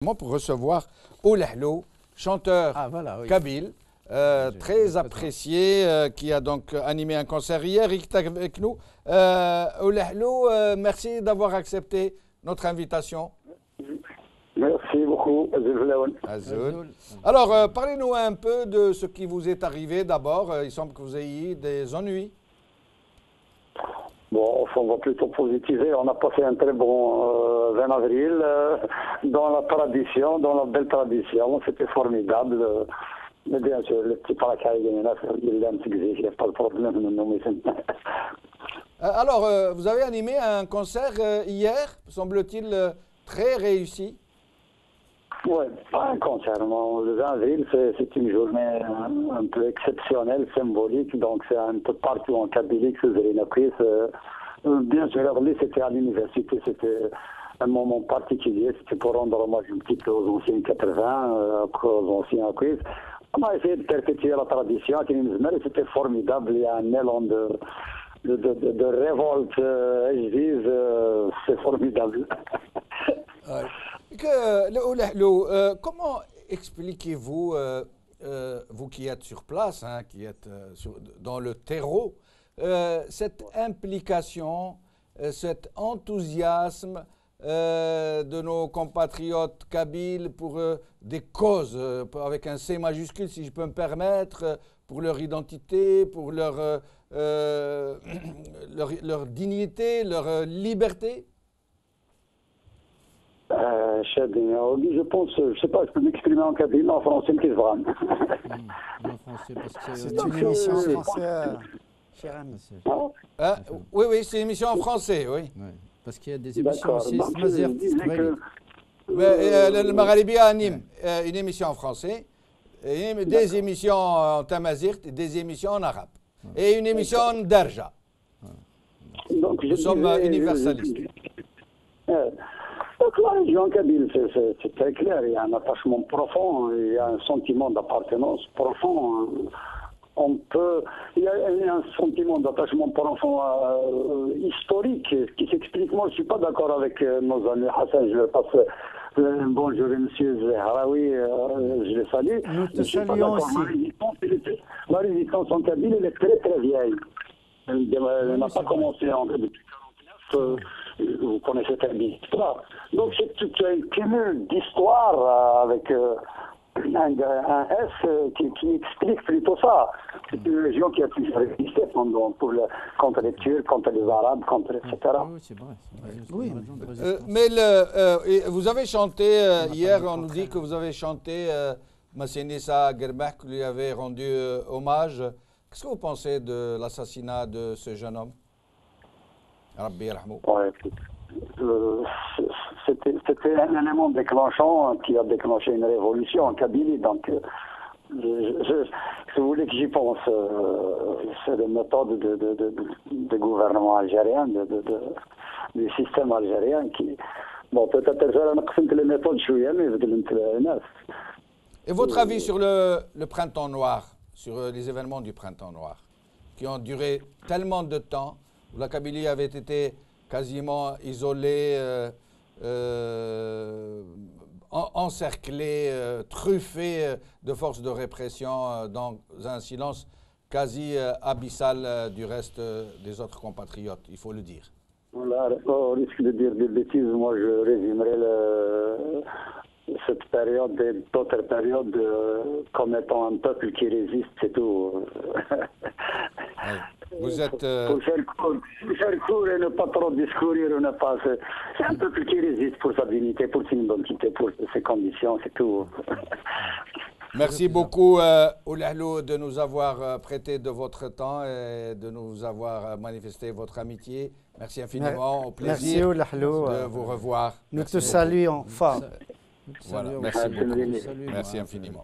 Pour recevoir Oulahlo, chanteur kabyle, très apprécié, qui a donc animé un concert hier, il est avec nous. Oulahlo, merci d'avoir accepté notre invitation. Merci beaucoup, Azoul. Alors, parlez-nous un peu de ce qui vous est arrivé d'abord. Il semble que vous ayez eu des ennuis. Bon, on va plutôt positiver. On a passé un très bon 20 avril dans la tradition, dans la belle tradition. C'était formidable. Mais bien sûr, le petit paracaïd, il n'y a pas de problème. Alors, vous avez animé un concert hier, semble-t-il très réussi. Oui, pas un concert. Le 20 avril, c'est une journée un peu exceptionnelle, symbolique. Donc, c'est un peu partout en Kabylie que c'est une prise. Bien sûr, c'était à l'université, c'était un moment particulier. C'était pour rendre hommage un petit peu aux anciens 80, aux anciens quiz. On a essayé de perpétuer la tradition. C'était formidable. Il y a un élan de révolte, je dis, c'est formidable. Comment expliquez-vous, vous qui êtes sur place, hein, qui êtes dans le terreau, cette implication, cet enthousiasme de nos compatriotes kabyles pour des causes, avec un C majuscule si je peux me permettre, pour leur identité, pour leur dignité, leur liberté? Je pense, je ne sais pas, je peux m'exprimer en kabyle, en français, mais en français, parce que c'est une émission française. Oui, c'est une émission en français, oui. Parce qu'il y a des émissions aussi. Le Magharibi anime une émission en français, des émissions en tamazirt, des émissions en arabe, et une émission en darja. Nous sommes universalistes. Donc la région kabyle, c'est très clair, il y a un attachement profond, il y a un sentiment d'appartenance profond. Il y a un sentiment d'attachement profond historique qui s'explique. Moi, je ne suis pas d'accord avec nos amis Hassan. Je passe bonjour, monsieur Zahraoui, je le salue. Nous te saluons aussi. La résistance en Kabylie, elle est très très vieille. Elle n'a pas commencé en 1949. Vous connaissez très bien l'histoire. Donc c'est tout un cumul d'histoire avec un S qui explique plutôt ça. C'est une région qui a toujours résisté contre les Turcs, contre les Arabes, etc. Oui, c'est vrai. Oui. Mais vous avez chanté, hier on nous dit que vous avez chanté Massénissa Gerbach, que lui avait rendu hommage. Qu'est-ce que vous pensez de l'assassinat de ce jeune homme? Ouais, c'était un élément déclenchant qui a déclenché une révolution en Kabylie. Donc, si vous voulez que j'y pense, c'est la méthode de gouvernement algérien, du système algérien qui... Bon, peut-être que les méthodes mais... Et votre avis sur le printemps noir, sur les événements du printemps noir, qui ont duré tellement de temps, où la Kabylie avait été quasiment isolée, encerclée, truffée de forces de répression dans un silence quasi abyssal du reste des autres compatriotes, il faut le dire. Voilà, au risque de dire des bêtises, moi je résumerai cette période et d'autres périodes comme étant un peuple qui résiste, c'est tout. Vous êtes... Pour faire court et ne pas trop discourir, c'est un peuple qui résiste pour sa dignité, pour son identité, pour ses conditions, c'est tout. Merci beaucoup, Oulahlo, de nous avoir prêté de votre temps et de nous avoir manifesté votre amitié. Merci infiniment, au plaisir de vous revoir. Nous te saluons fort. Voilà, merci beaucoup. Merci infiniment.